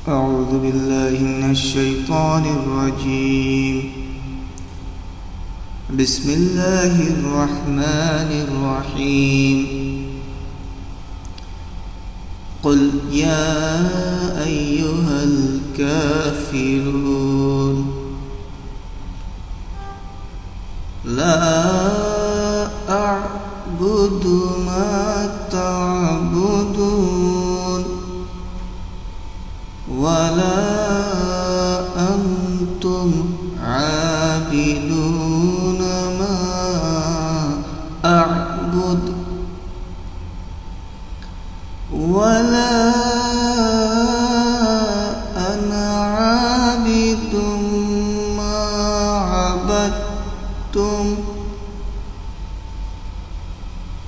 أعوذ بالله من الشيطان الرجيم. بسم الله الرحمن الرحيم. قل يا أيها الكافرون لا أعبد ما تعبدون ولا أنتم عابدون ما أعبد ولا أنا عابد ما عبدتم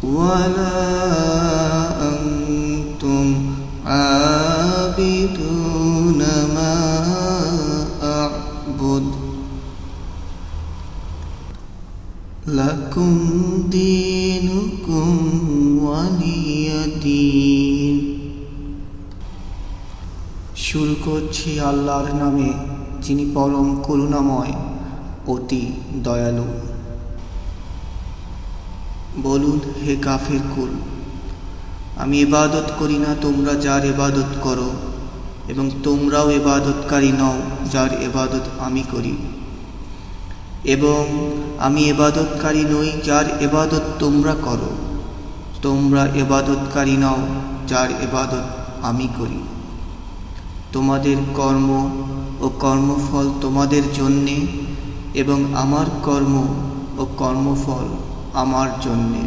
ولا أنتم عابدون ما أعبد لكم دينكم ولي دين। শুরু করছি আল্লাহর নামে, যিনি পরম করুণাময়, অতি দয়ালু। বলুন হে কাফির কুল, আমি ইবাদত করি না তোমরা যার ইবাদত করো, এবং তোমরাও ইবাদতকারী নও যার ইবাদত আমি করি, এবং আমি ইবাদতকারী নই যার ইবাদত তোমরা করো। তোমরা ইবাদতকারী নও যার ইবাদত আমি করি। তোমাদের কর্ম ও কর্মফল তোমাদের জন্যে, এবং আমার কর্ম ও কর্মফল আমার জন্যে।